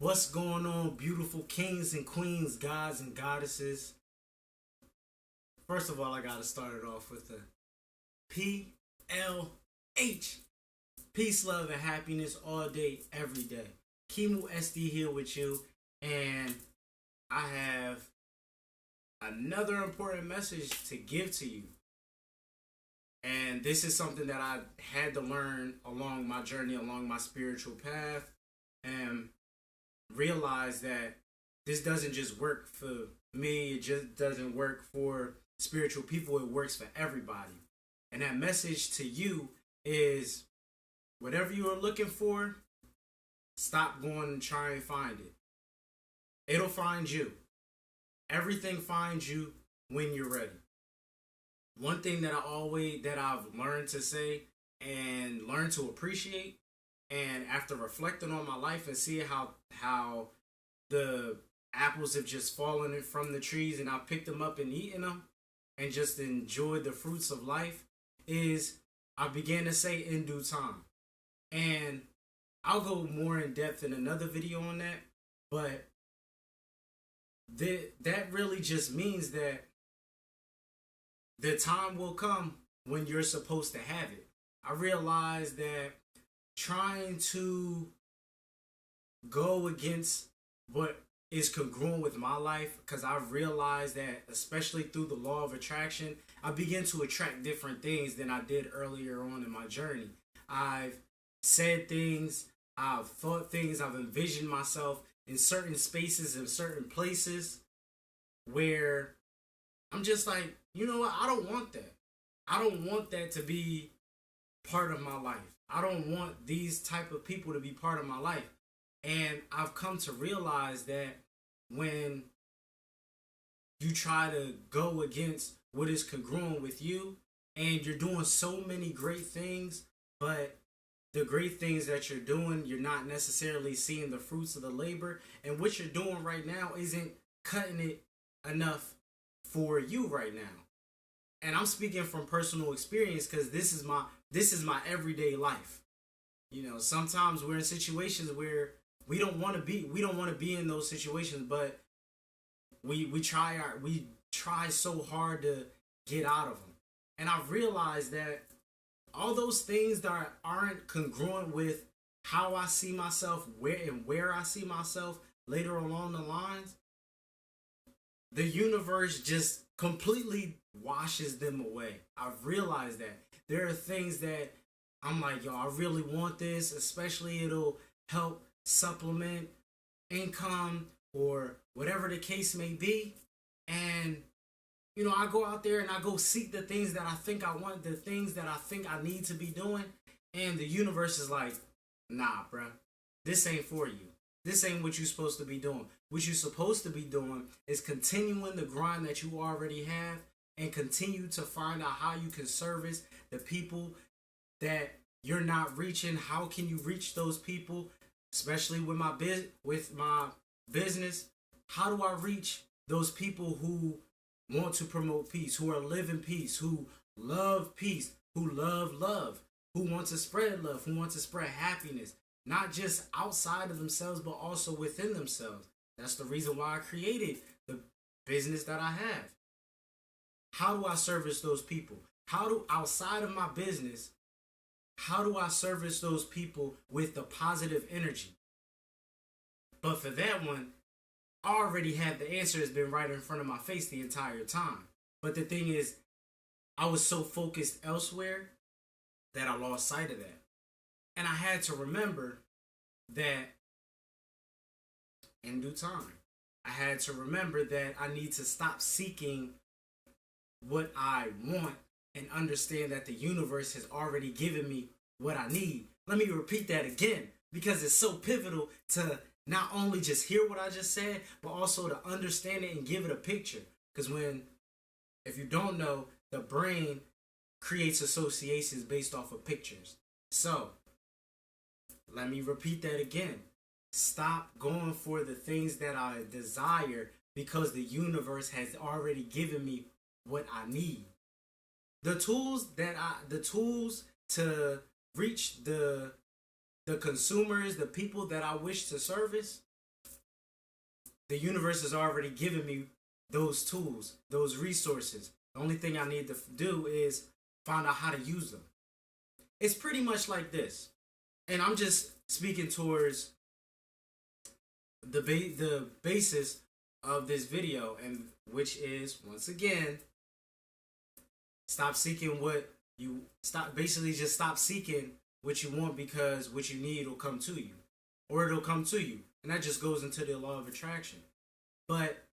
What's going on, beautiful kings and queens, gods and goddesses? First of all, I gotta start it off with a PLH. Peace, love, and happiness all day, every day. Kimu SD here with you, and I have another important message to give to you. And this is something that I had to learn along my journey, along my spiritual path, and realize that this doesn't just work for me, it just doesn't work for spiritual people, it works for everybody. And that message to you is whatever you are looking for, stop going and try and find it. It'll find you. Everything finds you when you're ready. One thing that I've learned to say and learned to appreciate, and after reflecting on my life and seeing how the apples have just fallen from the trees and I picked them up and eaten them and just enjoyed the fruits of life, is I began to say in due time. And I'll go more in depth in another video on that, but that really just means that the time will come when you're supposed to have it. I realized that trying to go against what is congruent with my life, because I've realized that, especially through the law of attraction, I begin to attract different things than I did earlier on in my journey. I've said things, I've thought things, I've envisioned myself in certain spaces, in certain places where I'm just like, you know what, I don't want that. I don't want that to be part of my life. I don't want these type of people to be part of my life. And I've come to realize that when you try to go against what is congruent with you, and you're doing so many great things, but the great things that you're doing, you're not necessarily seeing the fruits of the labor, and what you're doing right now isn't cutting it enough for you right now. And I'm speaking from personal experience, because this is my everyday life. You know, sometimes we're in situations where we don't want to be in those situations, but we try so hard to get out of them. And I've realized that all those things that aren't congruent with how I see myself, where I see myself later along the lines, the universe just completely washes them away. I've realized that there are things that I'm like, yo, I really want this, especially it'll help supplement income or whatever the case may be. And, you know, I go out there and I go seek the things that I think I want, the things that I think I need to be doing. And the universe is like, nah, bruh, this ain't for you. This ain't what you're supposed to be doing. What you're supposed to be doing is continuing the grind that you already have and continue to find out how you can service the people that you're not reaching. How can you reach those people, especially with my business? How do I reach those people who want to promote peace, who are living peace, who love peace, who love love, who want to spread love, who want to spread happiness, not just outside of themselves, but also within themselves? That's the reason why I created the business that I have. How do I service those people? Outside of my business, how do I service those people with the positive energy? But for that one, I already have the answer. Has been right in front of my face the entire time. But the thing is, I was so focused elsewhere that I lost sight of that. And I had to remember that in due time, I had to remember that I need to stop seeking what I want and understand that the universe has already given me what I need. Let me repeat that again, because it's so pivotal to not only just hear what I just said, but also to understand it and give it a picture. Because if you don't know, the brain creates associations based off of pictures. So, let me repeat that again. Stop going for the things that I desire, because the universe has already given me what I need. The tools to reach the consumers, the people that I wish to service, The universe has already given me those tools, those resources. The only thing I need to do is find out how to use them. It's pretty much like this. And I'm just speaking towards the basis of this video, and which is, once again, stop seeking what you want, because what you need will come to you, or it'll come to you. And that just goes into the law of attraction. But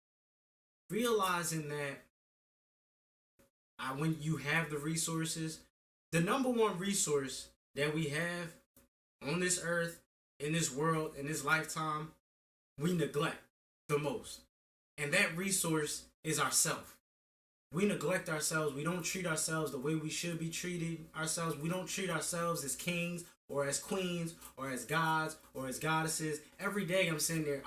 realizing that when you have the resources, the number one resource that we have on this earth, in this world, in this lifetime, we neglect the most. And that resource is ourselves. We neglect ourselves. We don't treat ourselves the way we should be treating ourselves. We don't treat ourselves as kings or as queens or as gods or as goddesses. Every day I'm sitting there,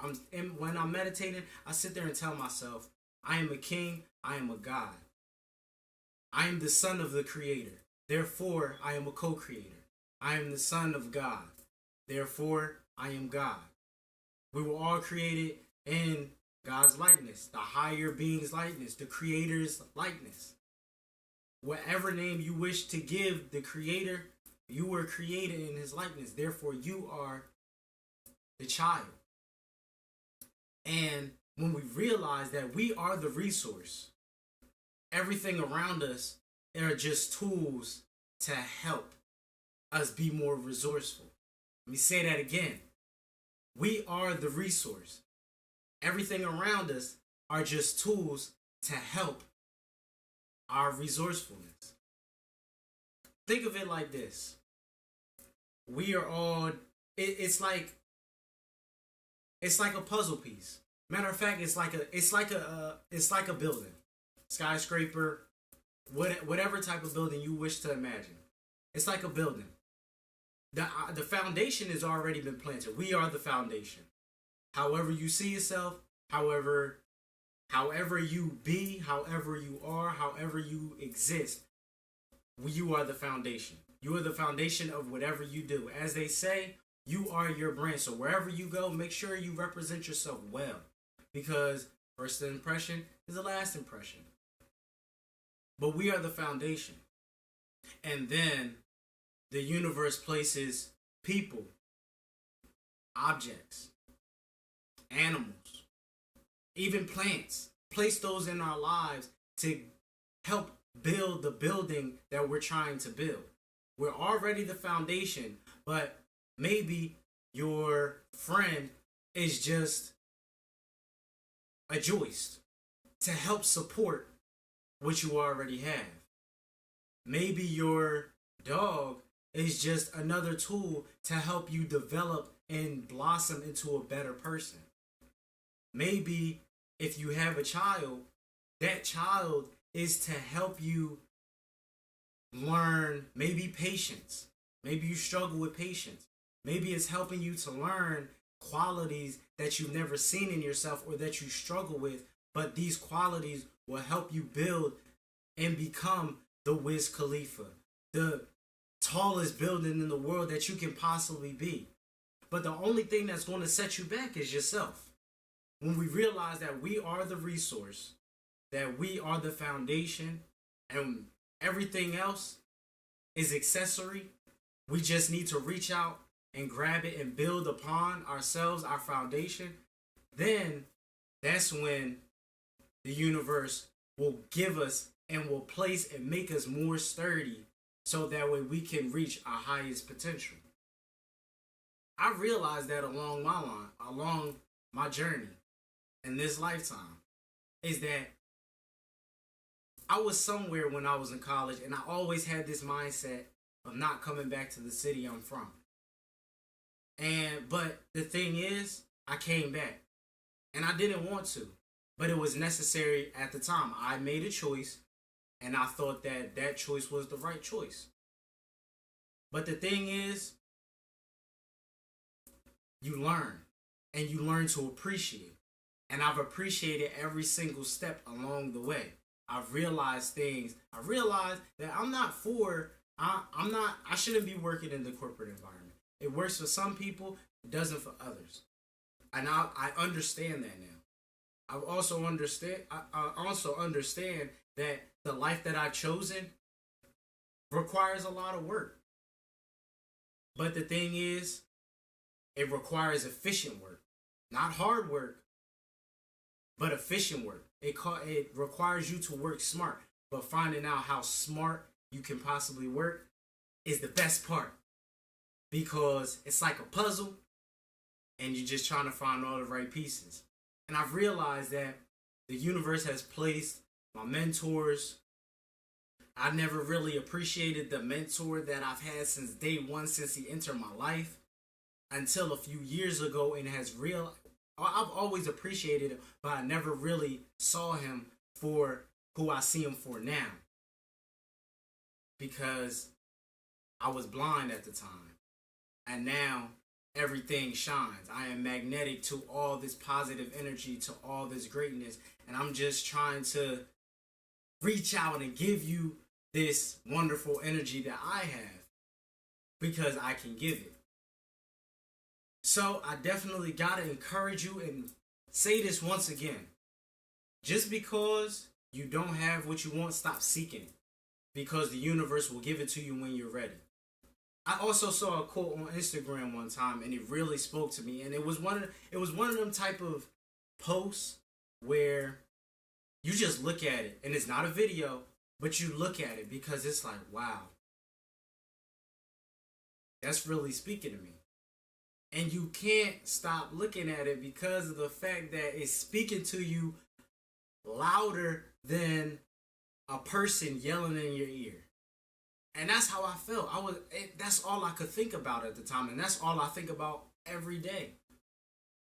when I'm meditating, I sit there and tell myself, I am a king, I am a god. I am the son of the creator. Therefore, I am a co-creator. I am the son of God. Therefore, I am God. We were all created in God's likeness, the higher being's likeness, the creator's likeness. Whatever name you wish to give the creator, you were created in his likeness. Therefore, you are the child. And when we realize that we are the resource, everything around us are just tools to help us be more resourceful. Let me say that again. We are the resource. Everything around us are just tools to help our resourcefulness. Think of it like this. We are all, it's like a puzzle piece. Matter of fact, it's like a building, skyscraper, whatever type of building you wish to imagine. It's like a building. The foundation has already been planted. We are the foundation. However you see yourself, however you be, however you are, however you exist, you are the foundation. You are the foundation of whatever you do. As they say, you are your brand. So wherever you go, make sure you represent yourself well, because first impression is the last impression. But we are the foundation. And then the universe places people, objects, animals, even plants. Place those in our lives to help build the building that we're trying to build. We're already the foundation, but maybe your friend is just a joist to help support what you already have. Maybe your dog is just another tool to help you develop and blossom into a better person. Maybe if you have a child, that child is to help you learn maybe patience. Maybe you struggle with patience. Maybe it's helping you to learn qualities that you've never seen in yourself or that you struggle with, but these qualities will help you build and become the Wiz Khalifa, the tallest building in the world that you can possibly be. But the only thing that's going to set you back is yourself. When we realize that we are the resource, that we are the foundation, and everything else is accessory, we just need to reach out and grab it and build upon ourselves, our foundation, then that's when the universe will give us and will place and make us more sturdy, so that way we can reach our highest potential. I realized that along my journey in this lifetime, is that I was somewhere when I was in college, and I always had this mindset of not coming back to the city I'm from. But the thing is, I came back, and I didn't want to, but it was necessary at the time. I made a choice, and I thought that that choice was the right choice. But the thing is, you learn, and you learn to appreciate. And I've appreciated every single step along the way. I've realized things. I realized that I shouldn't be working in the corporate environment. It works for some people, it doesn't for others. And I understand that now. I also understand that the life that I've chosen requires a lot of work. But the thing is, it requires efficient work, not hard work, but efficient work. It requires you to work smart, but finding out how smart you can possibly work is the best part, because it's like a puzzle and you're just trying to find all the right pieces. And I've realized that the universe has placed my mentors. I never really appreciated the mentor that I've had since day one, since he entered my life, until a few years ago, and I've always appreciated it, but I never really saw him for who I see him for now, because I was blind at the time. And now everything shines. I am magnetic to all this positive energy, to all this greatness. And I'm just trying to reach out and give you this wonderful energy that I have, because I can give it. So I definitely gotta encourage you and say this once again. Just because you don't have what you want, stop seeking it, because the universe will give it to you when you're ready. I also saw a quote on Instagram one time, and it really spoke to me. And it was one of them type of posts where you just look at it, and it's not a video, but you look at it because it's like, wow, that's really speaking to me. And you can't stop looking at it because of the fact that it's speaking to you louder than a person yelling in your ear. And that's how I felt. That's all I could think about at the time. And that's all I think about every day.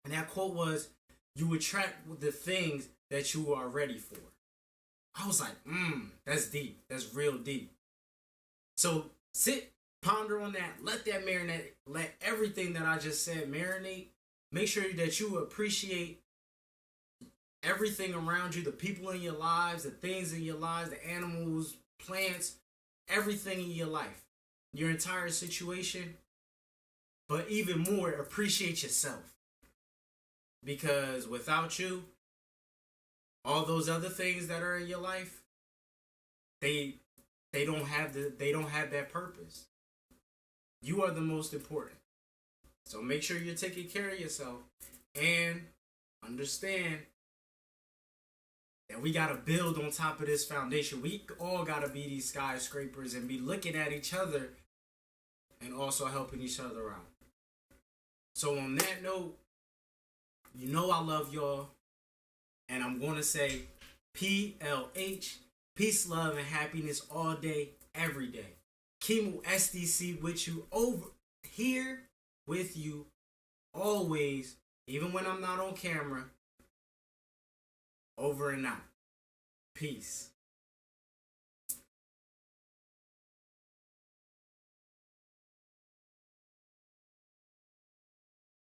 And that quote was, you attract the things that you are ready for. I was like, that's deep. That's real deep. So sit, ponder on that. Let that marinate. Let everything that I just said marinate. Make sure that you appreciate everything around you, the people in your lives, the things in your lives, the animals, plants, everything in your life, your entire situation. But even more, appreciate yourself. Because without you, all those other things that are in your life, they don't have that purpose. You are the most important. So make sure you're taking care of yourself, and understand that we gotta build on top of this foundation. We all gotta be these skyscrapers and be looking at each other and also helping each other out. So on that note, you know I love y'all. And I'm going to say PLH, peace, love, and happiness all day, every day. Kimu SDC with you, over here with you always, even when I'm not on camera. Over and out. Peace.